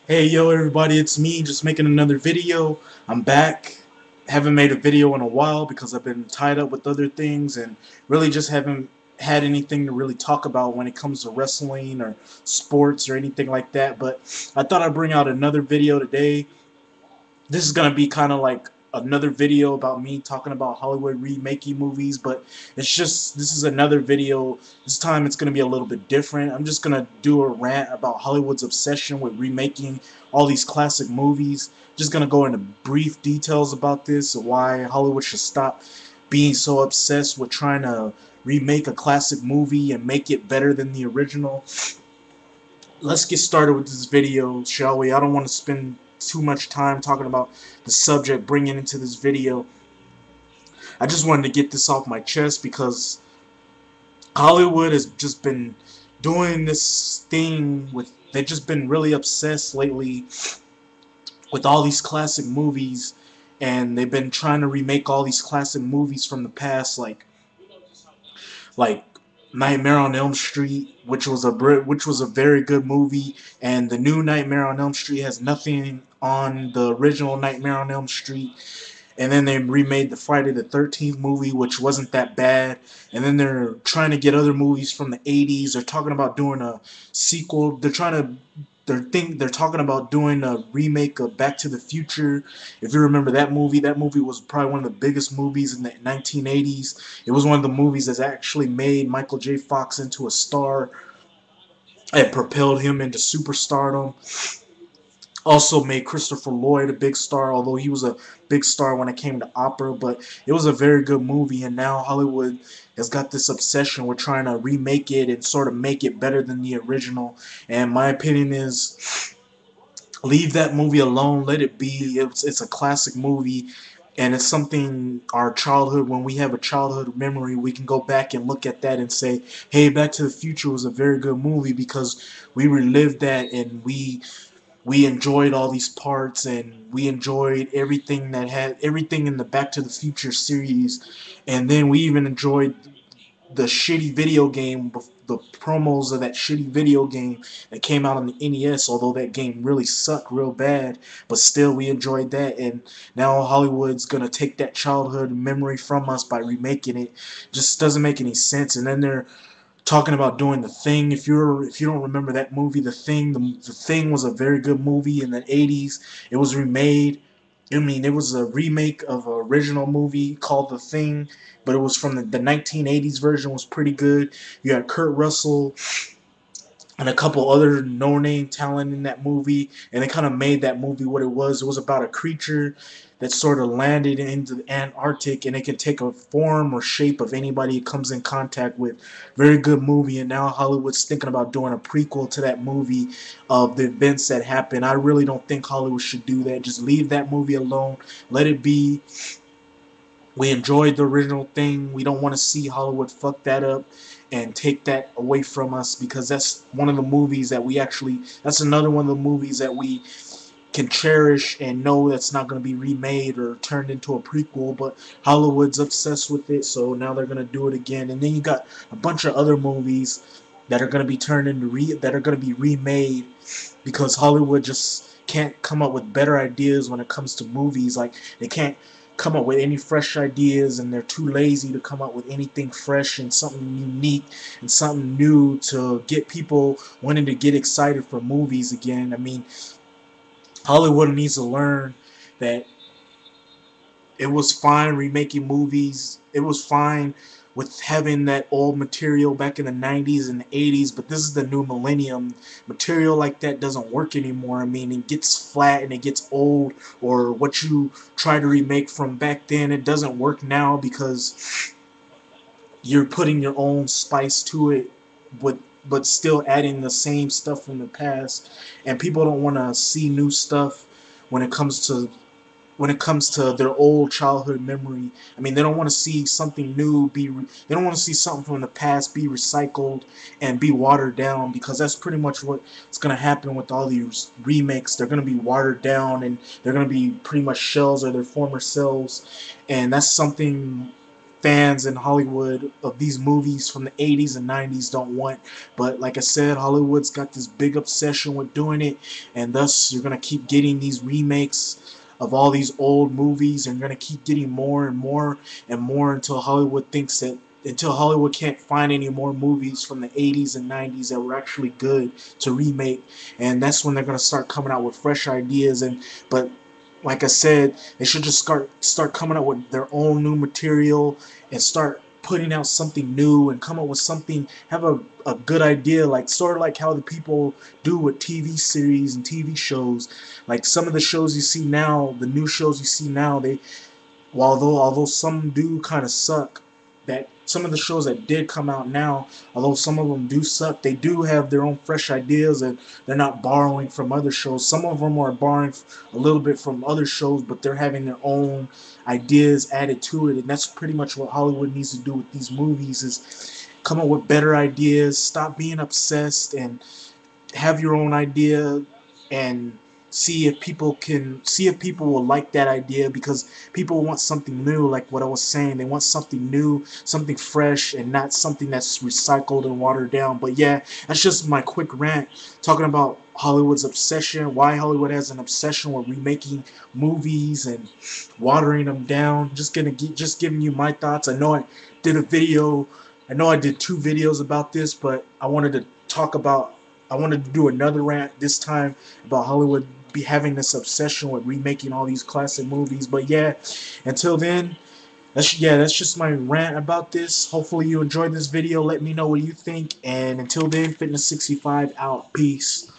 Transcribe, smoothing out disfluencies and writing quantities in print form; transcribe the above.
Hey yo everybody, it's me just making another video. I'm back. Haven't made a video in a while because I've been tied up with other things and really just haven't had anything to really talk about when it comes to wrestling or sports or anything like that. But I thought I'd bring out another video today. This is gonna be kind of like another video about me talking about Hollywood remaking movies, but this is another video. This time it's gonna be a little bit different. I'm just gonna do a rant about Hollywood's obsession with remaking all these classic movies. Just gonna go into brief details about this, why Hollywood should stop being so obsessed with trying to remake a classic movie and make it better than the original. Let's get started with this video, shall we? I don't want to spend too much time talking about the subject bringing into this video. I just wanted to get this off my chest because Hollywood has just been doing this thing with, they've just been really obsessed lately with all these classic movies, and they've been trying to remake all these classic movies from the past, like Nightmare on Elm Street, which was a very good movie, and the new Nightmare on Elm Street has nothing on the original Nightmare on Elm Street. And then they remade the Friday the 13th movie, which wasn't that bad. And then they're trying to get other movies from the 80s. They're talking about doing a sequel. They're talking about doing a remake of Back to the Future. If you remember that movie was probably one of the biggest movies in the 1980s. It was one of the movies that actually made Michael J. Fox into a star and propelled him into superstardom. Also made Christopher Lloyd a big star, although he was a big star when it came to opera. But it was a very good movie, and now Hollywood has got this obsession with trying to remake it and sort of make it better than the original. And my opinion is, leave that movie alone. Let it be. It's a classic movie, and it's something our childhood. When we have a childhood memory, we can go back and look at that and say, "Hey, Back to the Future was a very good movie because we relived that and we enjoyed all these parts and we enjoyed everything that had everything in the Back to the Future series, and then we even enjoyed the shitty video game, the promos of that shitty video game that came out on the NES, although that game really sucked real bad, but still we enjoyed that. And now Hollywood's gonna take that childhood memory from us by remaking it. Just doesn't make any sense. And then they're talking about doing The Thing. If you don't remember that movie, The Thing was a very good movie in the 80s. It was remade. I mean, it was a remake of an original movie called The Thing, but it was from the 1980s version. Was pretty good. You had Kurt Russell and a couple other no-name talent in that movie, and they kind of made that movie what it was. It was about a creature that sort of landed into the Antarctic, and it can take a form or shape of anybody it comes in contact with. Very good movie, and now Hollywood's thinking about doing a prequel to that movie of the events that happened. I really don't think Hollywood should do that. Just leave that movie alone. Let it be. We enjoyed the original thing. We don't want to see Hollywood fuck that up and take that away from us, because that's one of the movies that that's another one of the movies that we can cherish and know that's not going to be remade or turned into a prequel, but Hollywood's obsessed with it, so now they're going to do it again. And then you got a bunch of other movies that are going to be turned into that are going to be remade because Hollywood just can't come up with better ideas when it comes to movies. Like, they can't come up with any fresh ideas, and they're too lazy to come up with anything fresh and something unique and something new to get people wanting to get excited for movies again. I mean, Hollywood needs to learn that it was fine remaking movies. It was fine with having that old material back in the 90s and the 80s, but this is the new millennium. Material like that doesn't work anymore. I mean, it gets flat and it gets old, or what you try to remake from back then, it doesn't work now because you're putting your own spice to it, but still adding the same stuff from the past, and people don't want to see new stuff when it comes to their old childhood memory. I mean, they don't want to see something new they don't want to see something from the past be recycled and be watered down, because that's pretty much what's going to happen with all these remakes. They're going to be watered down and they're going to be pretty much shells of their former selves, and that's something fans in Hollywood of these movies from the 80s and 90s don't want. But like I said, Hollywood's got this big obsession with doing it, and thus you're going to keep getting these remakes of all these old movies, and you're going to keep getting more and more and more until Hollywood can't find any more movies from the 80s and 90s that were actually good to remake, and that's when they're going to start coming out with fresh ideas. And but like I said, they should just start coming out with their own new material and start putting out something new and come up with something, have a good idea, like sort of like how the people do with TV series and TV shows. Like some of the shows you see now, the new shows you see now, they although some do kind of suck, that some of the shows that did come out now, although some of them do suck, they do have their own fresh ideas, and they're not borrowing from other shows. Some of them are borrowing a little bit from other shows, but they're having their own ideas added to it, and that's pretty much what Hollywood needs to do with these movies, is come up with better ideas, stop being obsessed, and have your own idea, and see if people will like that idea, because people want something new. Like what I was saying, they want something new, something fresh, and not something that's recycled and watered down. But yeah, that's just my quick rant talking about Hollywood's obsession, why Hollywood has an obsession with remaking movies and watering them down. Just giving you my thoughts. Did a video I know I did 2 videos about this, but I wanted to do another rant this time about Hollywood be having this obsession with remaking all these classic movies. But yeah, until then, that's just my rant about this. Hopefully you enjoyed this video. Let me know what you think. And until then, Fitness65 out. Peace.